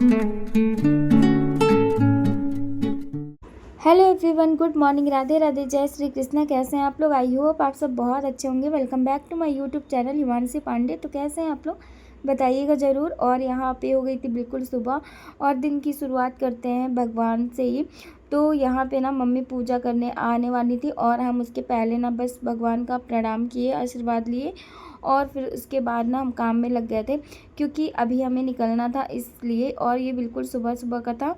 Hello everyone, good morning, Radhe Radhe, जय श्री कृष्णा। कैसे हैं आप लोग? आई होप आप सब बहुत अच्छे होंगे। Welcome back to my YouTube channel Himanshi Pandey. तो कैसे हैं आप लोग, बताइएगा ज़रूर। और यहाँ पे हो गई थी बिल्कुल सुबह, और दिन की शुरुआत करते हैं भगवान से ही। तो यहाँ पे ना मम्मी पूजा करने आने वाली थी, और हम उसके पहले ना बस भगवान का प्रणाम किए, आशीर्वाद लिए, और फिर उसके बाद ना हम काम में लग गए थे, क्योंकि अभी हमें निकलना था इसलिए। और ये बिल्कुल सुबह सुबह का था।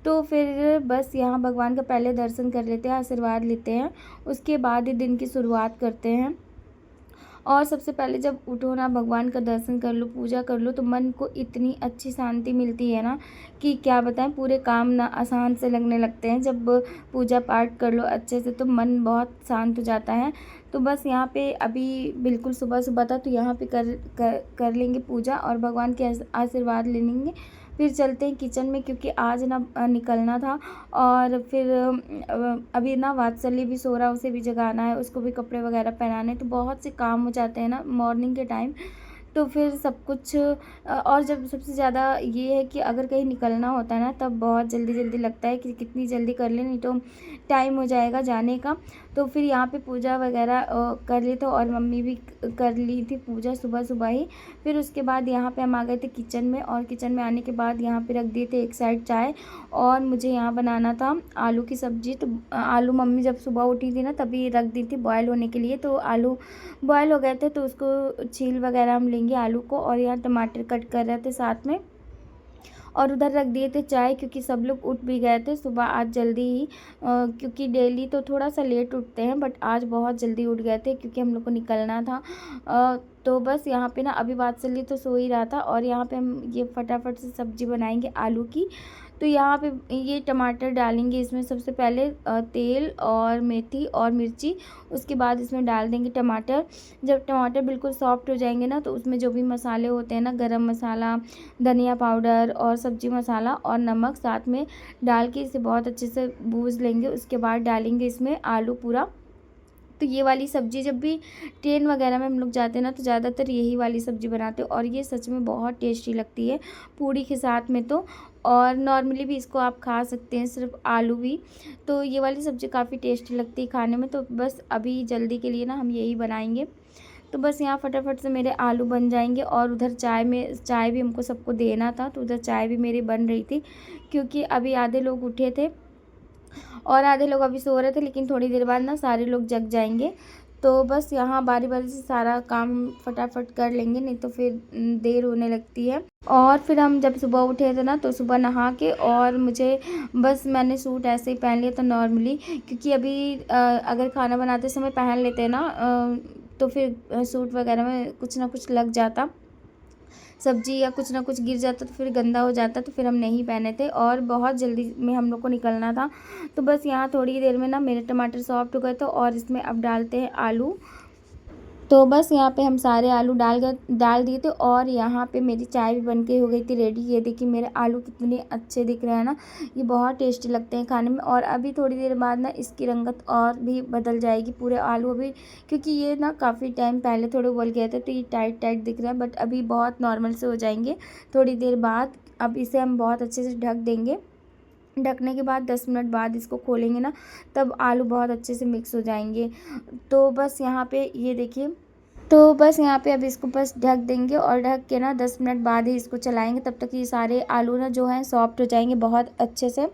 तो फिर बस यहाँ भगवान का पहले दर्शन कर लेते हैं, आशीर्वाद लेते हैं, उसके बाद ही दिन की शुरुआत करते हैं। और सबसे पहले जब उठो ना, भगवान का दर्शन कर लो, पूजा कर लो, तो मन को इतनी अच्छी शांति मिलती है ना कि क्या बताएं। पूरे काम ना आसान से लगने लगते हैं जब पूजा पाठ कर लो अच्छे से, तो मन बहुत शांत हो जाता है। तो बस यहाँ पे अभी बिल्कुल सुबह सुबह था, तो यहाँ पे कर लेंगे पूजा और भगवान के आशीर्वाद ले लेंगे। फिर चलते हैं किचन में, क्योंकि आज ना निकलना था। और फिर अभी ना वात्सल्य भी सो रहा है, उसे भी जगाना है, उसको भी कपड़े वगैरह पहनाने, तो बहुत से काम हो जाते हैं ना मॉर्निंग के टाइम। तो फिर सब कुछ और जब सबसे ज़्यादा ये है कि अगर कहीं निकलना होता है ना, तब बहुत जल्दी जल्दी लगता है कि कितनी जल्दी कर लें, नहीं तो टाइम हो जाएगा जाने का। तो फिर यहाँ पे पूजा वगैरह कर लिए थे, और मम्मी भी कर ली थी पूजा सुबह सुबह ही। फिर उसके बाद यहाँ पे हम आ गए थे किचन में, और किचन में आने के बाद यहाँ पे रख दिए थे एक साइड चाय, और मुझे यहाँ बनाना था आलू की सब्ज़ी। तो आलू मम्मी जब सुबह उठी थी ना, तभी रख दी थी बॉयल होने के लिए। तो आलू बॉयल हो गए थे, तो उसको छील वगैरह हम लेंगे आलू को। और यहाँ टमाटर कट कर रहे थे साथ में, और उधर रख दिए थे चाय, क्योंकि सब लोग उठ भी गए थे सुबह आज जल्दी ही। क्योंकि डेली तो थोड़ा सा लेट उठते हैं, बट आज बहुत जल्दी उठ गए थे, क्योंकि हम लोग को निकलना था। तो बस यहाँ पे ना अभी बात चल रही, तो सो ही रहा था, और यहाँ पे हम ये फटाफट से सब्ज़ी बनाएंगे आलू की। तो यहाँ पे ये टमाटर डालेंगे इसमें सबसे पहले, तेल और मेथी और मिर्ची, उसके बाद इसमें डाल देंगे टमाटर। जब टमाटर बिल्कुल सॉफ्ट हो जाएंगे ना, तो उसमें जो भी मसाले होते हैं ना, गरम मसाला, धनिया पाउडर और सब्जी मसाला और नमक साथ में डाल के इसे बहुत अच्छे से भूज लेंगे। उसके बाद डालेंगे इसमें आलू पूरा। तो ये वाली सब्ज़ी जब भी ट्रेन वगैरह में हम लोग जाते हैं ना, तो ज़्यादातर यही वाली सब्ज़ी बनाते हैं, और ये सच में बहुत टेस्टी लगती है पूड़ी के साथ में तो। और नॉर्मली भी इसको आप खा सकते हैं, सिर्फ आलू भी। तो ये वाली सब्ज़ी काफ़ी टेस्टी लगती है खाने में। तो बस अभी जल्दी के लिए ना हम यही बनाएंगे। तो बस यहाँ फटाफट से मेरे आलू बन जाएंगे, और उधर चाय भी हमको सबको देना था, तो उधर चाय भी मेरी बन रही थी, क्योंकि अभी आधे लोग उठे थे और आधे लोग अभी सो रहे थे। लेकिन थोड़ी देर बाद ना सारे लोग जग जाएंगे। तो बस यहाँ बारी बारी से सारा काम फटाफट कर लेंगे, नहीं तो फिर देर होने लगती है। और फिर हम जब सुबह उठे थे ना, तो सुबह नहा के, और मुझे बस मैंने सूट ऐसे ही पहन लिया था नॉर्मली, क्योंकि अभी अगर खाना बनाते समय पहन लेते हैं ना, तो फिर सूट वगैरह में कुछ ना कुछ लग जाता, सब्जी या कुछ ना कुछ गिर जाता, तो फिर गंदा हो जाता। तो फिर हम नहीं पहने थे, और बहुत जल्दी में हम लोग को निकलना था। तो बस यहाँ थोड़ी देर में ना मेरे टमाटर सॉफ्ट हो गए थे, और इसमें अब डालते हैं आलू। तो बस यहाँ पे हम सारे आलू डाल दिए थे, और यहाँ पे मेरी चाय भी बन के हो गई थी रेडी। ये देखिए मेरे आलू कितने अच्छे दिख रहे हैं ना, ये बहुत टेस्टी लगते हैं खाने में। और अभी थोड़ी देर बाद ना इसकी रंगत और भी बदल जाएगी, पूरे आलू अभी, क्योंकि ये ना काफ़ी टाइम पहले थोड़े उबल गए थे, तो ये टाइट टाइट दिख रहा है, बट अभी बहुत नॉर्मल से हो जाएंगे थोड़ी देर बाद। अब इसे हम बहुत अच्छे से ढक देंगे। ढकने के बाद 10 मिनट बाद इसको खोलेंगे ना, तब आलू बहुत अच्छे से मिक्स हो जाएंगे। तो बस यहाँ पे ये देखिए, तो बस यहाँ पे अब इसको बस ढक देंगे, और ढक के ना 10 मिनट बाद ही इसको चलाएंगे। तब तक ये सारे आलू ना जो हैं सॉफ्ट हो जाएंगे बहुत अच्छे से।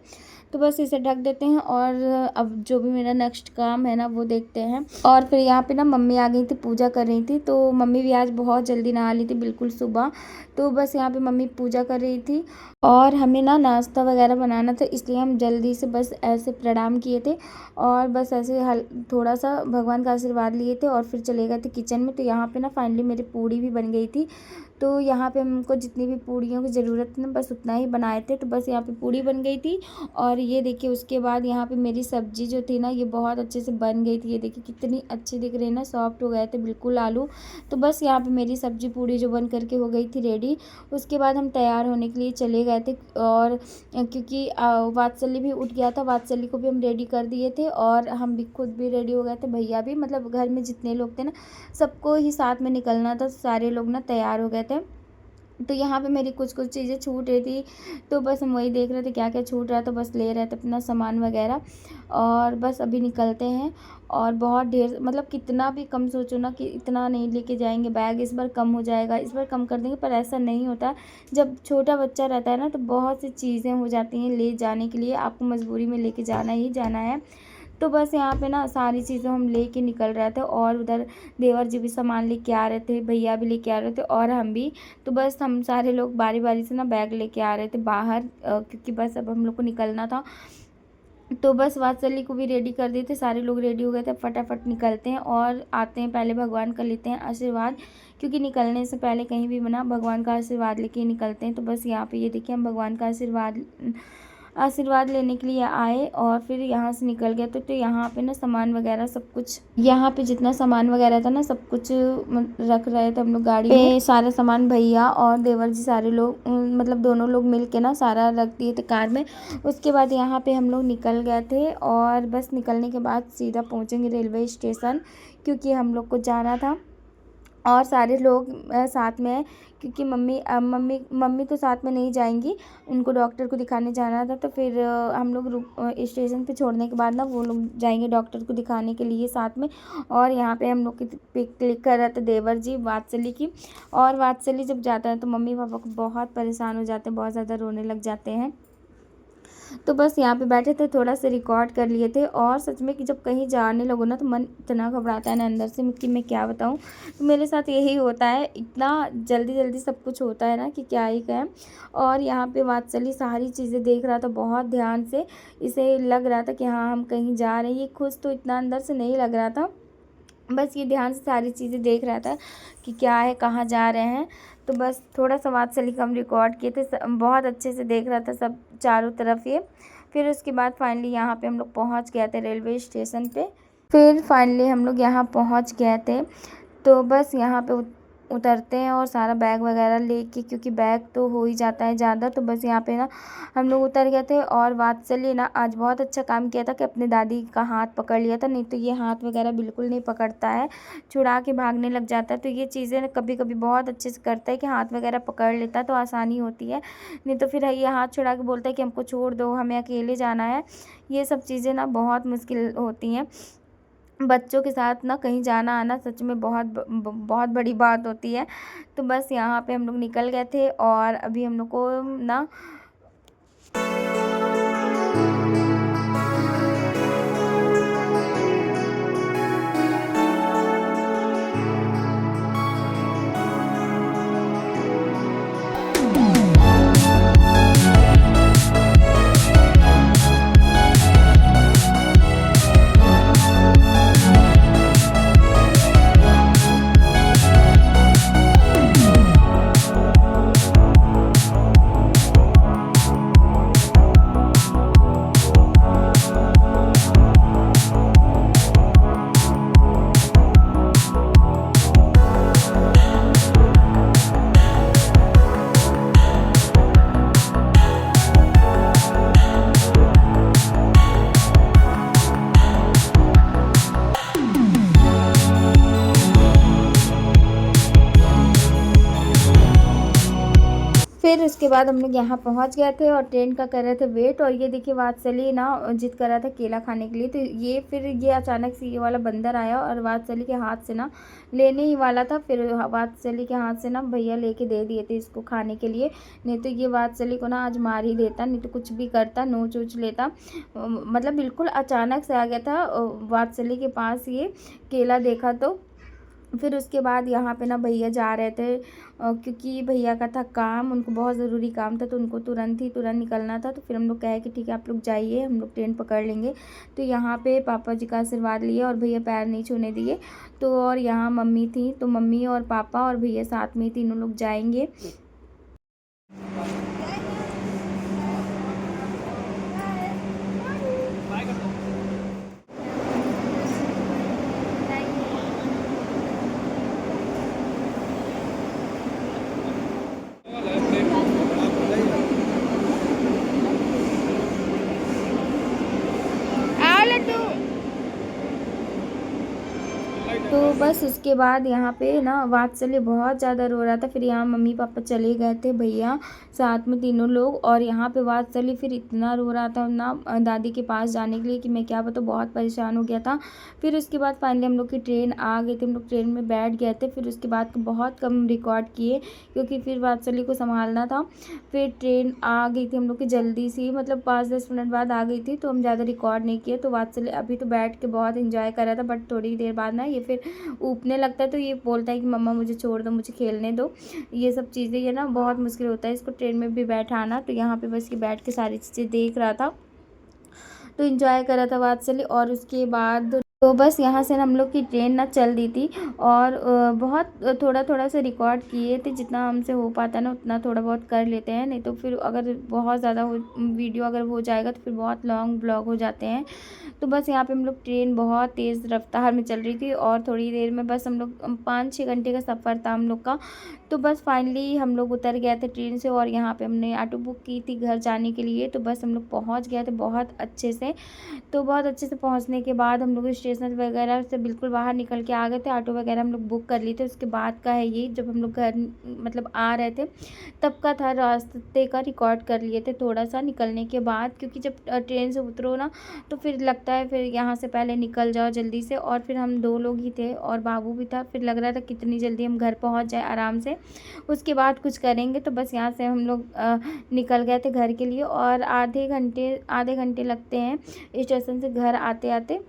तो बस इसे ढक देते हैं, और अब जो भी मेरा नेक्स्ट काम है ना, वो देखते हैं। और फिर यहाँ पे ना मम्मी आ गई थी, पूजा कर रही थी। तो मम्मी भी आज बहुत जल्दी नहा ली थी बिल्कुल सुबह। तो बस यहाँ पे मम्मी पूजा कर रही थी, और हमें ना नाश्ता वगैरह बनाना था, इसलिए हम जल्दी से बस ऐसे प्रणाम किए थे, और बस ऐसे थोड़ा सा भगवान का आशीर्वाद लिए थे, और फिर चले गए थे किचन में। तो यहाँ पे ना फाइनली मेरी पूड़ी भी बन गई थी। तो यहाँ पे हमको जितनी भी पूड़ियों की ज़रूरत थी ना, बस उतना ही बनाए थे। तो बस यहाँ पे पूड़ी बन गई थी, और ये देखिए उसके बाद यहाँ पे मेरी सब्ज़ी जो थी ना, ये बहुत अच्छे से बन गई थी। ये देखिए कितनी अच्छी दिख रही है ना, सॉफ्ट हो गए थे बिल्कुल आलू। तो बस यहाँ पे मेरी सब्ज़ी पूड़ी जो बन करके हो गई थी रेडी। उसके बाद हम तैयार होने के लिए चले गए थे, और क्योंकि वात्सल्य भी उठ गया था, वात्सल्य को भी हम रेडी कर दिए थे, और हम भी खुद भी रेडी हो गए थे। भैया भी, मतलब घर में जितने लोग थे ना, सबको ही साथ में निकलना था, सारे लोग ना तैयार हो गए थे। तो यहाँ पे मेरी कुछ कुछ चीज़ें छूट रही थी, तो बस हम वही देख रहे थे क्या क्या छूट रहा है, तो बस ले रहे थे अपना सामान वगैरह। और बस अभी निकलते हैं। और बहुत ढेर मतलब कितना भी कम सोचो ना कि इतना नहीं लेके जाएंगे बैग, इस बार कम हो जाएगा, इस बार कम कर देंगे, पर ऐसा नहीं होता। जब छोटा बच्चा रहता है ना तो बहुत सी चीज़ें हो जाती हैं ले जाने के लिए, आपको मजबूरी में लेके जाना ही जाना है। तो बस यहाँ पे ना सारी चीज़ें हम लेके निकल रहे थे, और उधर देवर जी भी सामान लेके आ रहे थे, भैया भी लेके आ रहे थे और हम भी। तो बस हम सारे लोग बारी बारी से ना बैग लेके आ रहे थे बाहर, क्योंकि बस अब हम लोग को निकलना था। तो बस वात्सल्य को भी रेडी कर दिए थे, सारे लोग रेडी हो गए थे, फटाफट निकलते हैं और आते हैं। पहले भगवान का लेते हैं आशीर्वाद, क्योंकि निकलने से पहले कहीं भी ना भगवान का आशीर्वाद लेके ही निकलते हैं। तो बस यहाँ पे ये देखिए हम भगवान का आशीर्वाद लेने के लिए आए और फिर यहाँ से निकल गए। तो यहाँ पे ना सामान वगैरह सब कुछ, यहाँ पे जितना सामान वगैरह था ना सब कुछ रख रहे थे हम लोग गाड़ी में। सारा सामान भैया और देवर जी सारे लोग मतलब दोनों लोग मिल के ना सारा रख दिए थे कार में। उसके बाद यहाँ पे हम लोग निकल गए थे, और बस निकलने के बाद सीधा पहुँचेंगे रेलवे स्टेशन, क्योंकि हम लोग को जाना था। और सारे लोग साथ में हैं, क्योंकि मम्मी तो साथ में नहीं जाएंगी, उनको डॉक्टर को दिखाने जाना था। तो फिर हम लोग स्टेशन पे छोड़ने के बाद ना वो लोग जाएंगे डॉक्टर को दिखाने के लिए साथ में। और यहाँ पे हम लोग की पिक क्लिक कर रहे थे देवर जी वात्सल्य की। और वात्सल्य जब जाता है तो मम्मी पापा को बहुत परेशान हो जाते हैं, बहुत ज़्यादा रोने लग जाते हैं। तो बस यहाँ पे बैठे थे, थोड़ा सा रिकॉर्ड कर लिए थे। और सच में कि जब कहीं जाने लगो ना तो मन इतना घबराता है ना अंदर से कि मैं क्या बताऊँ। तो मेरे साथ यही होता है, इतना जल्दी जल्दी सब कुछ होता है ना कि क्या ही कहें। और यहाँ पे वात्सल्य सारी चीज़ें देख रहा था बहुत ध्यान से, इसे लग रहा था कि हाँ हम कहीं जा रहे हैं। ये खुश तो इतना अंदर से नहीं लग रहा था, बस ये ध्यान से सारी चीज़ें देख रहा था कि क्या है, कहाँ जा रहे हैं। तो बस थोड़ा सा वात्सल्य का हम रिकॉर्ड किए थे, बहुत अच्छे से देख रहा था सब चारों तरफ ये। फिर उसके बाद फाइनली यहाँ पे हम लोग पहुँच गए थे रेलवे स्टेशन पे। फिर फाइनली हम लोग यहाँ पहुँच गए थे। तो बस यहाँ पे उतरते हैं और सारा बैग वगैरह लेके, क्योंकि बैग तो हो ही जाता है ज़्यादा। तो बस यहाँ पे ना हम लोग उतर गए थे। और वात्सल्य ना आज बहुत अच्छा काम किया था कि अपने दादी का हाथ पकड़ लिया था, नहीं तो ये हाथ वगैरह बिल्कुल नहीं पकड़ता है, छुड़ा के भागने लग जाता है। तो ये चीज़ें कभी कभी बहुत अच्छे से करता है कि हाथ वगैरह पकड़ लेता है तो आसानी होती है, नहीं तो फिर ये हाथ छुड़ा के बोलता है कि हमको छोड़ दो, हमें अकेले जाना है। ये सब चीज़ें ना बहुत मुश्किल होती हैं, बच्चों के साथ ना कहीं जाना आना सच में बहुत बड़ी बात होती है। तो बस यहाँ पे हम लोग निकल गए थे, और अभी हम लोग को ना फिर उसके बाद हम लोग यहाँ पहुँच गए थे और ट्रेन का कर रहे थे वेट। और ये देखिए वात्सल्य ना जिद कर रहा था केला खाने के लिए, तो ये अचानक से ये वाला बंदर आया और वात्सल्य के हाथ से ना लेने ही वाला था। फिर वात्सल्य के हाथ से ना भैया लेके दे दिए थे इसको खाने के लिए, नहीं तो ये वात्सल्य को ना आज मार ही देता, नहीं तो कुछ भी करता, नोच उच लेता। मतलब बिल्कुल अचानक से आ गया था वात्सल्य के पास ये केला देखा तो। फिर उसके बाद यहाँ पे ना भैया जा रहे थे, क्योंकि भैया का था काम, उनको बहुत ज़रूरी काम था, तो उनको तुरंत निकलना था। तो फिर हम लोग कहे कि ठीक है आप लोग जाइए, हम लोग ट्रेन पकड़ लेंगे। तो यहाँ पे पापा जी का आशीर्वाद लिए और भैया पैर नहीं छूने दिए। तो और यहाँ मम्मी थी, तो मम्मी और पापा और भैया साथ में तीनों लोग जाएंगे। तो बस उसके बाद यहाँ पे ना वात्सल्य बहुत ज़्यादा रो रहा था। फिर यहाँ मम्मी पापा चले गए थे, भैया साथ में तीनों लोग, और यहाँ पे वात्सल्य फिर इतना रो रहा था ना दादी के पास जाने के लिए कि मैं क्या बताऊँ, बहुत परेशान हो गया था। फिर उसके बाद फाइनली हम लोग की ट्रेन आ गई थी, हम लोग ट्रेन में बैठ गए थे। फिर उसके बाद बहुत कम रिकॉर्ड किए क्योंकि फिर वात्सल्य को संभालना था। फिर ट्रेन आ गई थी हम लोग की जल्दी से, मतलब 5-10 मिनट बाद आ गई थी, तो हम ज़्यादा रिकॉर्ड नहीं किए। तो वात्सल्य अभी तो बैठ के बहुत इंजॉय कर रहा था, बट थोड़ी देर बाद ना ये फिर ऊपने लगता है, तो ये बोलता है कि मम्मा मुझे छोड़ दो, मुझे खेलने दो। ये सब चीज़ें ये ना बहुत मुश्किल होता है इसको ट्रेन में भी बैठाना। तो यहाँ पे बस ये बैठ के सारी चीज़ें देख रहा था, तो इंजॉय कर रहा था वात्सल्य। और उसके बाद तो बस यहाँ से हम लोग की ट्रेन ना चल दी थी, और बहुत थोड़ा थोड़ा सा रिकॉर्ड किए थे, जितना हमसे हो पाता है ना उतना थोड़ा बहुत कर लेते हैं, नहीं तो फिर अगर बहुत ज़्यादा हो वीडियो अगर हो जाएगा तो फिर बहुत लॉन्ग ब्लॉग हो जाते हैं। तो बस यहाँ पे हम लोग ट्रेन बहुत तेज़ रफ्तार में चल रही थी, और थोड़ी देर में बस हम लोग 5-6 घंटे का सफ़र था हम लोग का। तो बस फाइनली हम लोग उतर गए थे ट्रेन से, और यहाँ पे हमने ऑटो बुक की थी घर जाने के लिए। तो बस हम लोग पहुँच गए थे बहुत अच्छे से। तो बहुत अच्छे से पहुँचने के बाद हम लोग स्टेशन वगैरह से बिल्कुल बाहर निकल के आ गए थे, ऑटो वगैरह हम लोग बुक कर लिए थे। उसके बाद का है ये, जब हम लोग घर मतलब आ रहे थे तब का था, रास्ते का रिकॉर्ड कर लिए थे थोड़ा सा निकलने के बाद, क्योंकि जब ट्रेन से उतरो ना तो फिर लगता है फिर यहाँ से पहले निकल जाओ जल्दी से। और फिर हम 2 लोग ही थे और बाबू भी था, फिर लग रहा था कितनी जल्दी हम घर पहुँच जाए आराम से, उसके बाद कुछ करेंगे। तो बस यहाँ से हम लोग निकल गए थे घर के लिए, और आधे घंटे लगते हैं स्टेशन से घर आते आते।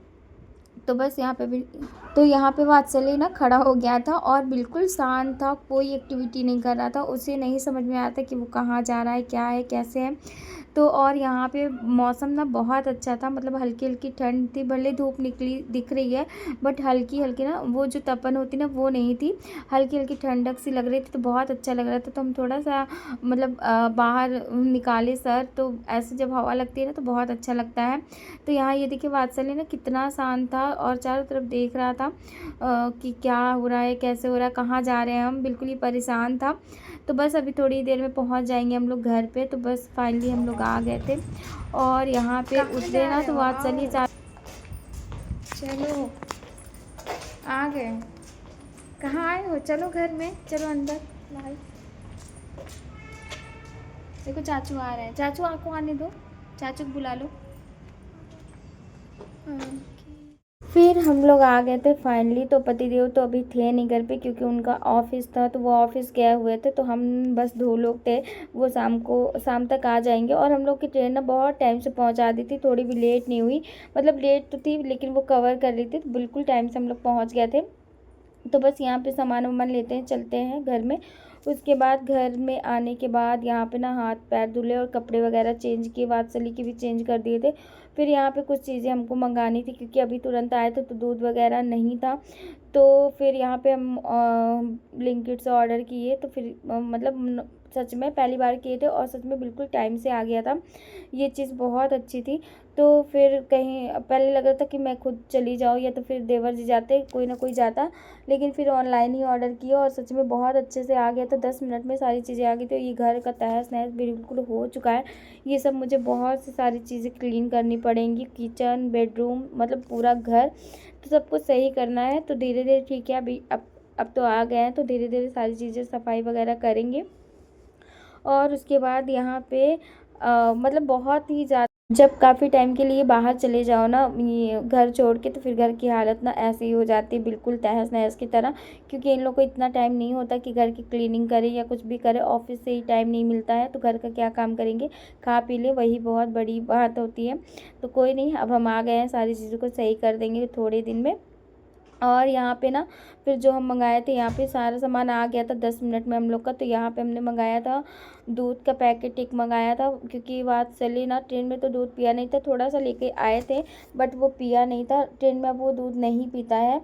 तो बस यहाँ पे भी तो यहाँ पे वात्सल्य ना खड़ा हो गया था और बिल्कुल शांत था, कोई एक्टिविटी नहीं कर रहा था। उसे नहीं समझ में आता कि वो कहाँ जा रहा है, क्या है, कैसे है। तो और यहाँ पे मौसम ना बहुत अच्छा था, मतलब हल्की हल्की ठंड थी, भले धूप निकली दिख रही है बट हल्की हल्की ना वो जो तपन होती ना वो नहीं थी, हल्की हल्की ठंडक सी लग रही थी। तो बहुत अच्छा लग रहा था। तो हम थोड़ा सा मतलब बाहर निकाले सर, तो ऐसे जब हवा लगती है ना तो बहुत अच्छा लगता है। तो यहाँ ये देखिए वात्सल्य ना कितना शांत था और चारों तरफ देख रहा था कि क्या हो रहा है, कैसे हो रहा है, कहाँ जा रहे हैं हम, बिल्कुल ही परेशान था। तो बस अभी थोड़ी देर में पहुंच जाएंगे हम लोग घर पे। तो बस फाइनली हम लोग आ गए थे, और यहाँ पे उतरे ना तो वात्सल्य चलो आ गए, कहाँ आए हो, चलो घर में, चलो अंदर। लाइट देखो चाचू आ रहे हैं, चाचू आपको आने दो, चाचू को बुला लो। फिर हम लोग आ गए थे फाइनली। तो पतिदेव तो अभी थे नहीं घर पे क्योंकि उनका ऑफिस था, तो वो ऑफिस गए हुए थे। तो हम बस 2 लोग थे, वो शाम तक आ जाएंगे। और हम लोग की ट्रेन ना बहुत टाइम से पहुंचा दी थी, थोड़ी भी लेट नहीं हुई, मतलब लेट तो थी लेकिन वो कवर कर रही थी, तो बिल्कुल टाइम से हम लोग पहुँच गए थे। तो बस यहाँ पे सामान वामान लेते हैं, चलते हैं घर में। उसके बाद घर में आने के बाद यहाँ पे ना हाथ पैर धुले और कपड़े वगैरह चेंज किए, वात्सल्य की भी चेंज कर दिए थे। फिर यहाँ पे कुछ चीज़ें हमको मंगानी थी क्योंकि अभी तुरंत आए थे तो दूध वगैरह नहीं था। तो फिर यहाँ पे हम ब्लिंकिट से ऑर्डर किए। तो फिर मतलब सच में पहली बार किए थे और सच में बिल्कुल टाइम से आ गया था, ये चीज़ बहुत अच्छी थी। तो फिर कहीं पहले लग रहा था कि मैं खुद चली जाऊँ या तो फिर देवर जी जाते, कोई ना कोई जाता, लेकिन फिर ऑनलाइन ही ऑर्डर किया और सच में बहुत अच्छे से आ गया था, 10 मिनट में सारी चीज़ें आ गई। तो ये घर का तहस नहस बिल्कुल हो चुका है। ये सब मुझे बहुत सी सारी चीज़ें क्लीन करनी पड़ेंगी, किचन, बेडरूम, मतलब पूरा घर, तो सब कुछ सही करना है। तो धीरे धीरे ठीक है, अभी अब तो आ गए हैं, तो धीरे धीरे सारी चीज़ें सफाई वगैरह करेंगे। और उसके बाद यहाँ पे मतलब बहुत ही ज़्यादा जब काफ़ी टाइम के लिए बाहर चले जाओ ना ये घर छोड़ के, तो फिर घर की हालत ना ऐसी ही हो जाती है, बिल्कुल तहस नहस की तरह। क्योंकि इन लोग को इतना टाइम नहीं होता कि घर की क्लीनिंग करे या कुछ भी करे, ऑफिस से ही टाइम नहीं मिलता है, तो घर का क्या काम करेंगे, खा पी ले, वही बहुत बड़ी बात होती है। तो कोई नहीं, अब हम आ गए हैं, सारी चीज़ों को सही कर देंगे थोड़े दिन में। और यहाँ पे ना फिर जो हम मंगाए थे, यहाँ पे सारा सामान आ गया था 10 मिनट में हम लोग का। तो यहाँ पे हमने मंगाया था दूध का पैकेट एक मंगाया था, क्योंकि वात्सल्य ना ट्रेन में तो दूध पिया नहीं था, थोड़ा सा लेके आए थे बट वो पिया नहीं था ट्रेन में, अब वो दूध नहीं पीता है,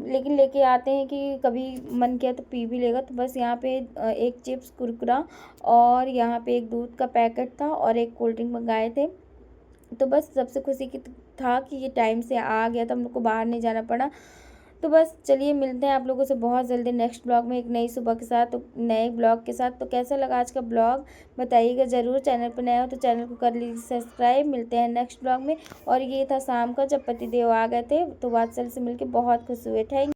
लेकिन लेके आते हैं कि कभी मन किया तो पी भी लेगा। तो बस यहाँ पे एक चिप्स कुरकुरा और यहाँ पे एक दूध का पैकेट था और एक कोल्ड ड्रिंक मंगाए थे। तो बस सबसे खुशी की था कि ये टाइम से आ गया था, हम लोग को बाहर नहीं जाना पड़ा। तो बस चलिए मिलते हैं आप लोगों से बहुत जल्दी नेक्स्ट ब्लॉग में, एक नई सुबह के साथ, तो नए ब्लॉग के साथ। तो कैसा लगा आज का ब्लॉग बताइएगा ज़रूर, चैनल पर नया हो तो चैनल को कर लीजिए सब्सक्राइब। मिलते हैं नेक्स्ट ब्लॉग में। और ये था शाम का, जब पतिदेव आ गए थे, तो वात्सल्य से मिलकर बहुत खुश हुए। थैंक